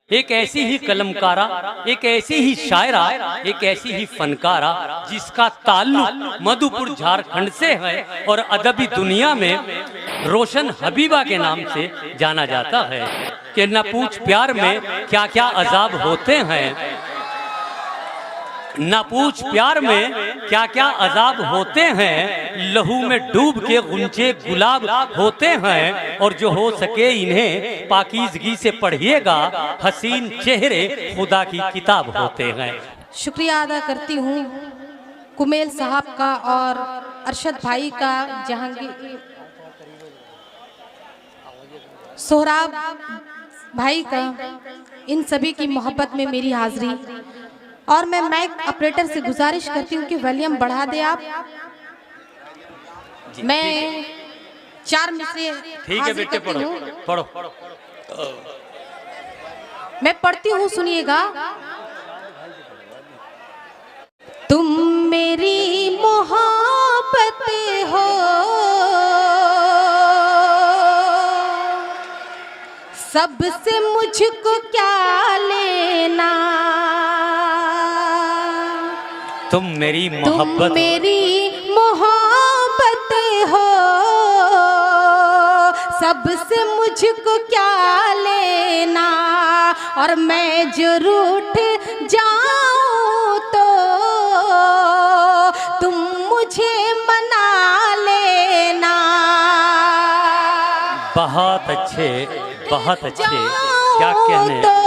एक ऐसी ही कलमकारा, एक ऐसी ही शायरा, एक ऐसी ही फनकारा जिसका ताल्लुक मधुपुर झारखंड से है और अदबी दुनिया में रोशन हबीबा के नाम से जाना जाता है। कि न पूछ प्यार में क्या क्या अजाब होते हैं, न पूछ प्यार में क्या क्या अजाब होते हैं, लहू में डूब के गुंचे गुलाब होते हैं। और जो हो सके इन्हें पाकीज़गी से पढ़िएगा, हसीन चेहरे खुदा की किताब होते हैं। शुक्रिया अदा करती हूँ कुमेल साहब का और अरशद भाई का, जहांगीर सोहराब भाई का, इन सभी की मोहब्बत में मेरी हाजिरी। और मैं माइक ऑपरेटर से गुजारिश करती हूँ कि वॉल्यूम बढ़ा दे आप। मैं 4 मिसरे ठीक है बेटे, पढ़ो पढ़ो। मैं पढ़ती हूँ, सुनिएगा। तुम मेरी मोहब्बत हो, सबसे मुझको क्या लेना। तुम मेरी मोहब्बत, तुम मेरी मोहब्बत हो, सबसे मुझको क्या लेना। और मैं जो रूठ जाऊं तो तुम मुझे मना लेना। बहुत अच्छे, बहुत अच्छे, क्या कहने। तो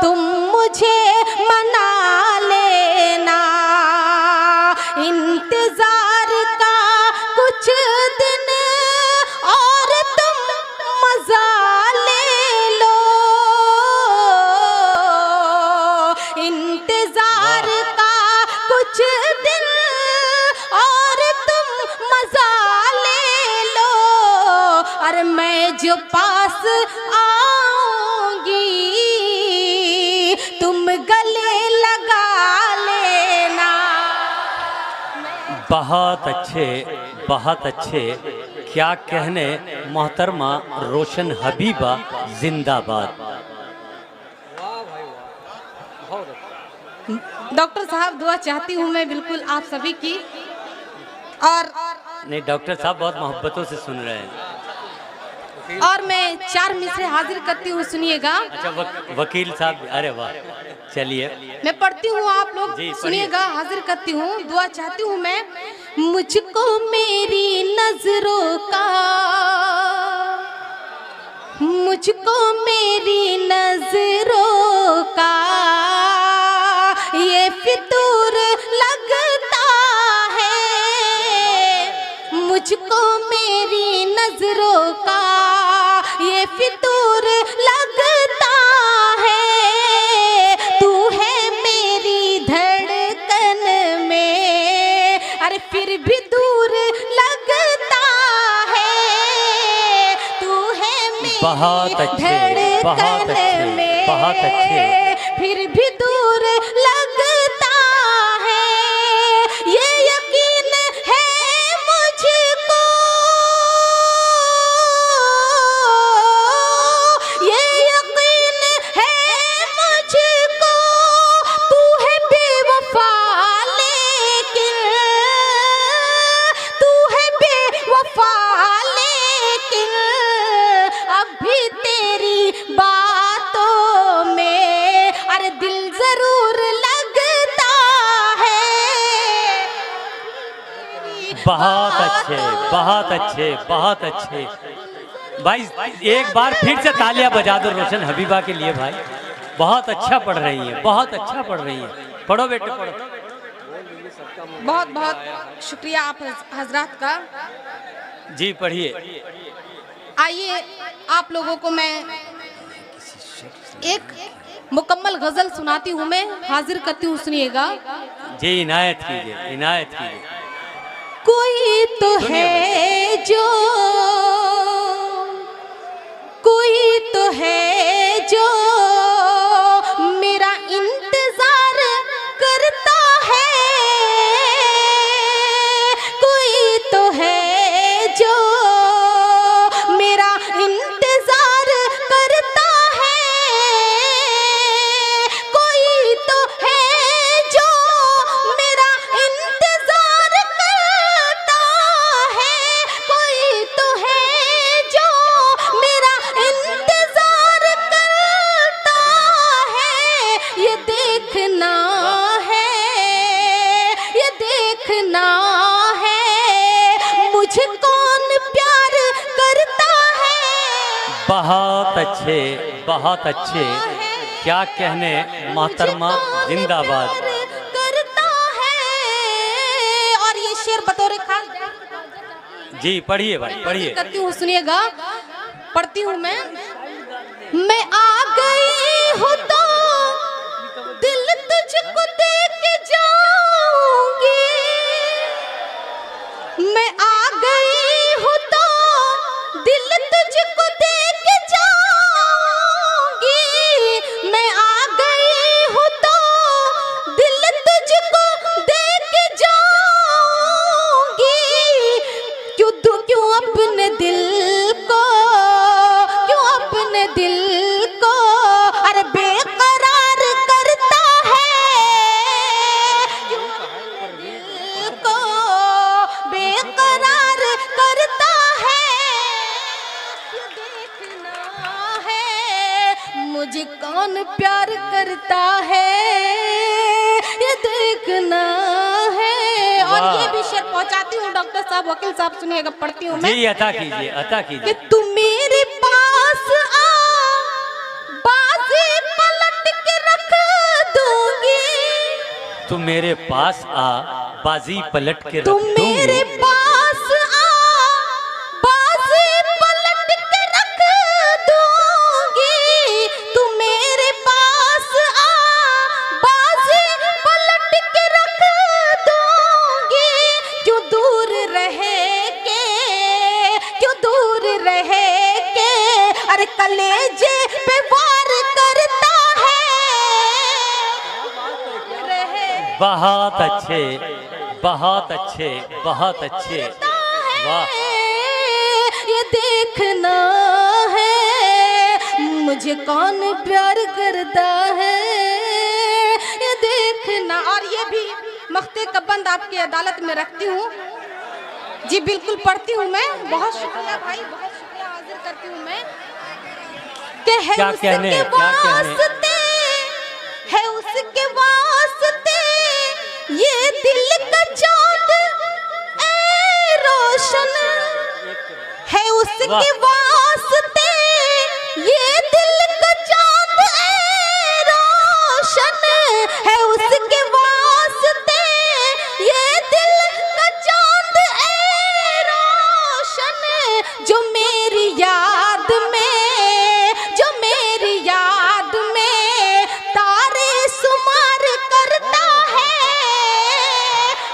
तुम मुझे मना लेना। इंतजार का कुछ दिन और तुम मजा ले लो। इंतजार का कुछ दिन और तुम मजा ले लो। और मैं जो पास आऊंगी तुम गले लगा लेना। बहुत अच्छे, बहुत अच्छे, क्या कहने। मोहतरमा रोशन हबीबा जिंदाबाद। डॉक्टर साहब दुआ चाहती हूँ मैं बिल्कुल आप सभी की। और नहीं, डॉक्टर साहब बहुत मोहब्बतों से सुन रहे हैं। और मैं 4 मिसरे हाजिर करती हूँ, सुनिएगा। अच्छा, वकील साहब, अरे वाह, चलिए मैं पढ़ती हूँ, आप लोग जी, सुनिएगा। हाजिर करती हूँ, दुआ चाहती हूँ मैं। मुझको मेरी नजरों का, मुझको मेरी नजरों का ये फितूर लगता है। मुझको मेरी नजरों का ये फितूर लगता है। तू है मेरी धड़कन में, अरे फिर भी दूर लगता है। तू है मेरी बहुत अच्छे, बहुत धड़कन अच्छे, में, बहुत अच्छे। फिर भी दूर लगता है। ये यकीन है मुझको, ये यकीन है मुझको, तू है बेवफा लेकिन, तू है बेवफा लेकिन अभी तेरी बातों में अरे दिल जरूर लगता है। बहुत अच्छे, बहुत अच्छे, बहुत अच्छे। भाई एक बार फिर से तालियां बजा दो रोशन हबीबा के लिए। भाई बहुत अच्छा पढ़ रही हैं, बहुत अच्छा पढ़ रही हैं। पढ़ो बेटे, पढ़ो। बहुत बहुत शुक्रिया आप हजरात का। जी पढ़िए। आइए आप लोगों को मैं एक मुकम्मल गजल सुनाती हूँ, मैं हाजिर करती हूँ, सुनिएगा। जी इनायत कीजिए, इनायत कीजिए। कोई तो है जो, कोई तो है जो मेरा इंतजार करता है। कोई तो है जो मेरा इंतजार करता है। बहुत अच्छे, बहुत अच्छे, क्या कहने मोहतरमा, जिंदाबाद। करता है। और ये शेर बतौर खास जी पढ़िए भाई, पढ़िए। करती हूँ, सुनिएगा, पढ़ती हूँ मैं आ गई हूँ तो दिल तुझको दे के जाऊंगी, मैं आ गई हूँ तो दिल तुझको दे के जाऊंगी, मैं आ गई हूँ तो दिल तुझको दे के जाऊंगी, क्यों अपने दिल को, क्यों अपने दिल को अरे बेकरार करता है, क्यों अपने दिल को बेकरार करता है, ये देखना है मुझे कौन प्यार करता है, ये देखना है। और ये भी शेर पहुंचाती हूँ डॉक्टर साहब, वकील साहब, सुनिएगा, पढ़ती हूँ मैं। जी अता कीजिए, अता कि कीजिए। तू मेरे पास आ, बाजी पलट के रख दूंगी, तू मेरे पास आ, बाजी पलट के तू रख मेरे दूंगी। पास आ, बाजी पलट के रख दूंगी, तू मेरे पास आ, बाजी पलट के रख दूंगी, क्यों दूर रहे के, क्यों दूर रहे के अरे कलेजे पे वार करता है, रहे बहुत अच्छे, बहुत अच्छे, बहुत अच्छे, वाह। ये देखना है मुझे कौन प्यार करता है, ये देखना। और ये भी मख्ते का बंद आपकी अदालत में रखती हूँ जी, बिल्कुल पढ़ती हूँ मैं। बहुत शुक्रिया भाई, बहुत शुक्रिया, हाजिर करती हूँ मैं। कि है क्या उसके कहने, क्या कहने? वास्ते, है उसके वास्ते ये दिल का चांद ए रोशन, है उसके वास्ते ये दिल का चांद ए रोशन, है उसके वास्ते ये दिल का चांद ए रोशन, जो मेरी याद में, जो मेरी याद में तारे शुमार करता है,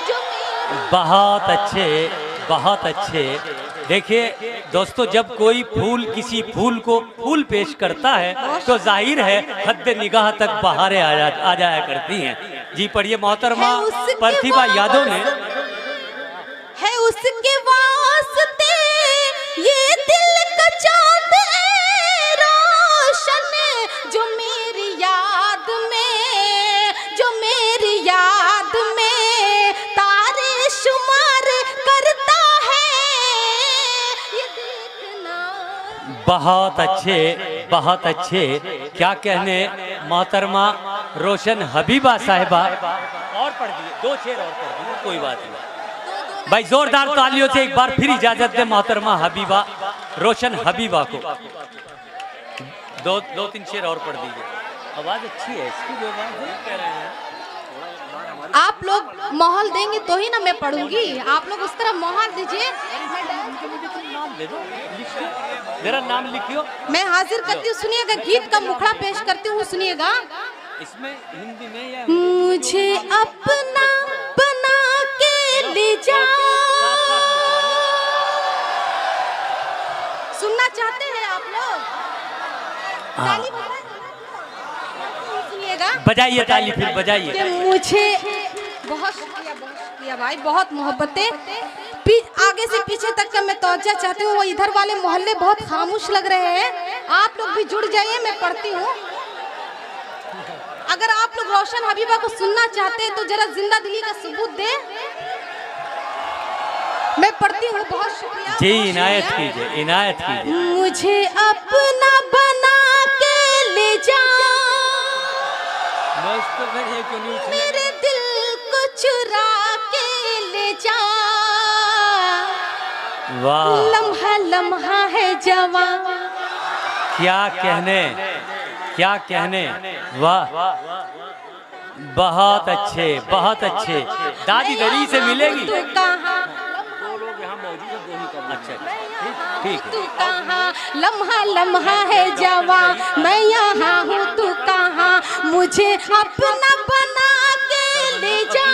जो मेरी बहुत अच्छे, बहुत अच्छे। देखिए दोस्तों, जब कोई फूल किसी फूल को फूल पेश करता है तो जाहिर है हद निगाह तक बहारें आ जाया करती हैं। जी पढ़िए मोहतरमा है उसके प्रतिभा यादव ने। है उसके वास्ते ये दिल का चांद ए रोशन, जो मेरी याद में, जो मेरी याद में तारे शुमार करता है, ये देखना। बहुत अच्छे, बहुत अच्छे, क्या कहने मोहतरमा रोशन हबीबा साहिबा। और पढ़ दिए, दो शेर और पढ़ दिए, कोई बात नहीं भाई। जोरदार तालियों से एक बार फिर इजाजत दे मोहतरमा हबीबा, रोशन हबीबा को। दो तीन शेर और पढ़ दीजिए, आवाज अच्छी है इसकी, जो आवाज है कह रहे हैं। आप लोग माहौल देंगे तो ही ना मैं पढ़ूंगी, आप लोग उस तरह माहौल दीजिए। नाम दे दो, लिखिए, मेरा नाम लिखियो। मैं हाजिर करती हूँ, सुनिएगा, गीत का मुखड़ा पेश करती हूँ, सुनिएगा। इसमें हिंदी में या मुझे अपना बना के ले जा, सुनना चाहते हैं आप लोग? ताली सुनिएगा, बजाइए ताली, फिर बजाइए। कि मुझे बहुत शुक्रिया भाई, बहुत मोहब्बतें। आगे से पीछे तक का मैं तवज्जो चाहती हूँ। वो इधर वाले मोहल्ले बहुत खामोश लग रहे हैं, आप लोग भी जुड़ जाइए, मैं पढ़ती हूँ। अगर आप लोग रोशन हबीबा को सुनना चाहते हैं तो जरा जिंदा दिली का सबूत दे। मैं पढ़ती हूँ, बहुत शुक्रिया जी, इनायत कीजिए, इनायत कीजिए। मुझे अपना बना के ले जा, मेरे दिल को चुरा के ले जा, वाह, लम्हा लम्हा है जवां, क्या कहने, क्या कहने, वाह, बहुत अच्छे, बहुत अच्छे। दादी दरी से मिलेगी। तू कहाँ, अच्छा, ठीक तू है। कहाँ, लम्हा लम्हा है जवा, मैं यहाँ हूँ, तू कहाँ, मुझे अपना बना के ले जा।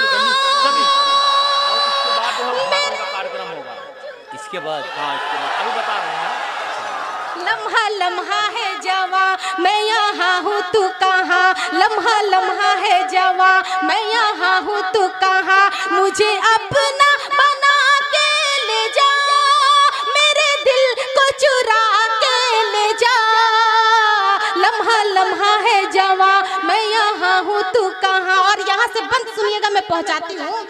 इसके बाद हाँ, अभी बता रहे हैं। लम्हा लम्हा है जवा, मैं यहाँ हूँ, तू कहाँ, लम्हा लम्हा है जवा, मैं यहाँ हूँ, तू कहाँ, मुझे अपना बना के ले जा, मेरे दिल को चुरा के ले जा। लम्हा लम्हा है जवा, मैं यहाँ हूँ, तू कहाँ। और यहाँ से बंद सुनिएगा, मैं पहुँचाती हूँ।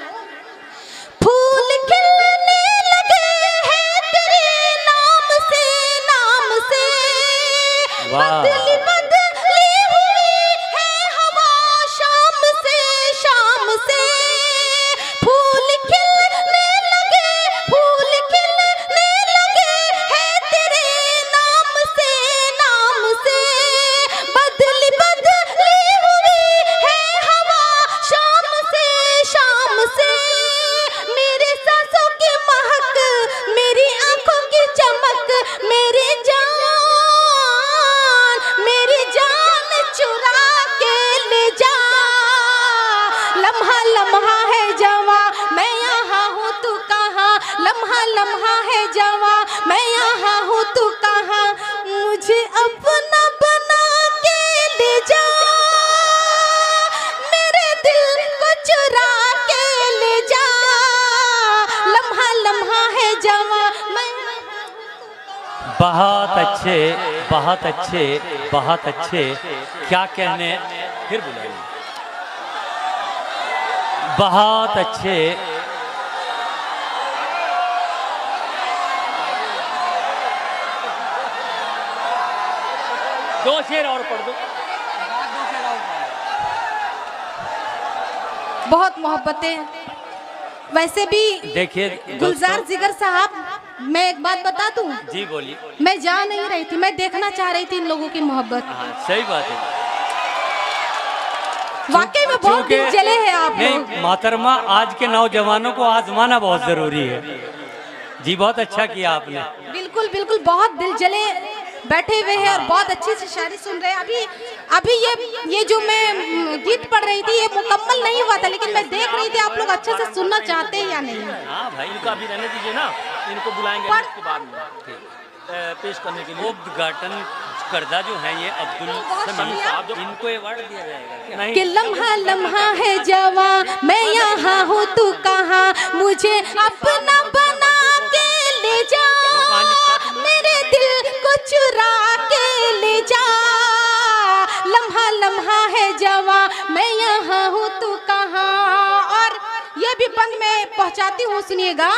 फूल खिलने लगे हैं तेरे नाम से, नाम से, बदली बदली हुई है हवा शाम से, शाम से। फूल खिलने लगे, फूल खिलने लगे हैं तेरे नाम से, नाम से, बदली बदली हुई है हवा शाम से, शाम से। मेरे सांसों की महक, मेरी आंखों की चमक, मेरी जान चुरा के ले जा। लम्हा लम्हा है जवा, मैं यहाँ हूँ, तू कहाँ, लम्हा लम्हा है जवा, मैं यहाँ हूँ, तू कहाँ, मुझे अपना बना के ले जा, मेरे दिल को चुरा के ले जा। लम्हा लम्हा है जवा, मैं बहुत अच्छे, बहुत अच्छे, बहुत अच्छे। क्या कहने, फिर बुलाइए। बहुत अच्छे। दो शेर और पढ़ दो। बहुत मोहब्बतें। वैसे भी देखिए गुलजार जिगर साहब, मैं एक बात बता दूं, जी बोलिए। मैं जा नहीं रही थी, मैं देखना चाह रही थी इन लोगों की मोहब्बत। हाँ सही बात है। वाकई में बहुत दिल जले हैं आप लोग। नहीं मोहतरमा, आज के नौजवानों को आजमाना बहुत जरूरी है। जी बहुत अच्छा किया आपने। बिल्कुल बिल्कुल, बहुत दिल जले बैठे हुए हैं और बहुत अच्छी से शायरी सुन रहे हैं। अभी ये जो मैं गीत पढ़ रही थी, ये मुकम्मल नहीं हुआ था, लेकिन मैं देख रही थी आप लोग अच्छे से सुनना चाहते हैं या नहीं। हाँ भाई, इनका अभी रहने दीजिए ना, इनको बुलाएंगे इसके बाद में पेश करने के लिए। उद्घाटन करदा जो है ये अब्दुल समीम साहब, जो इनको अवार्ड दिया जाएगा नहीं? कि लम्हा लम्हा है जवा, मैं यहाँ हूँ, तू कहाँ, मुझे अपना बना के ले जा, मेरे दिल को चुरा के ले जा। लम्हा लम्हा है जवा, मैं यहाँ हूँ, तू कहाँ। और ये भी बंद में पहुँचाती हूँ, सुनिएगा,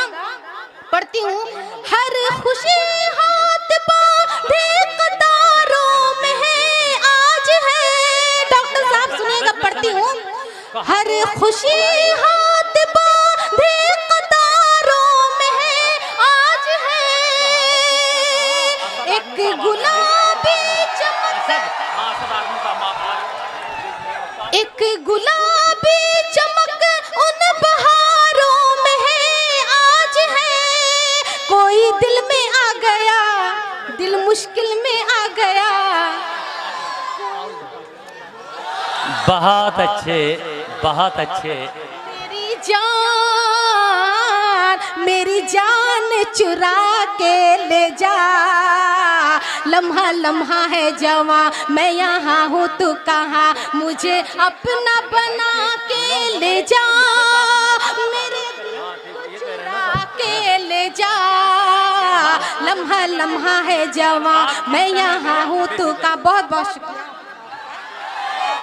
पढ़ती हूँ। हर खुशी हाथ बांधे कतारों में है आज है, डॉक्टर साहब सुनिएगा, पढ़ती हूँ। हर खुशी हाथ बांधे कतारों में है आज है, एक गुलाबी चमक, एक गुलाबी चमक उन बहारों में है आज है। कोई दिल में आ गया, दिल मुश्किल में आ गया। बहुत अच्छे, बहुत अच्छे। मेरी जान चुरा के ले जा। लम्हा लम्हा है जवा, मैं यहाँ हूँ, तू कहाँ, मुझे अपना बना के ले जा, मेरे दिल को चुरा के ले जा। लम्हा लम्हा है जवा, मैं यहाँ हूँ, तू कहाँ। बहुत बहुत शुक्रिया।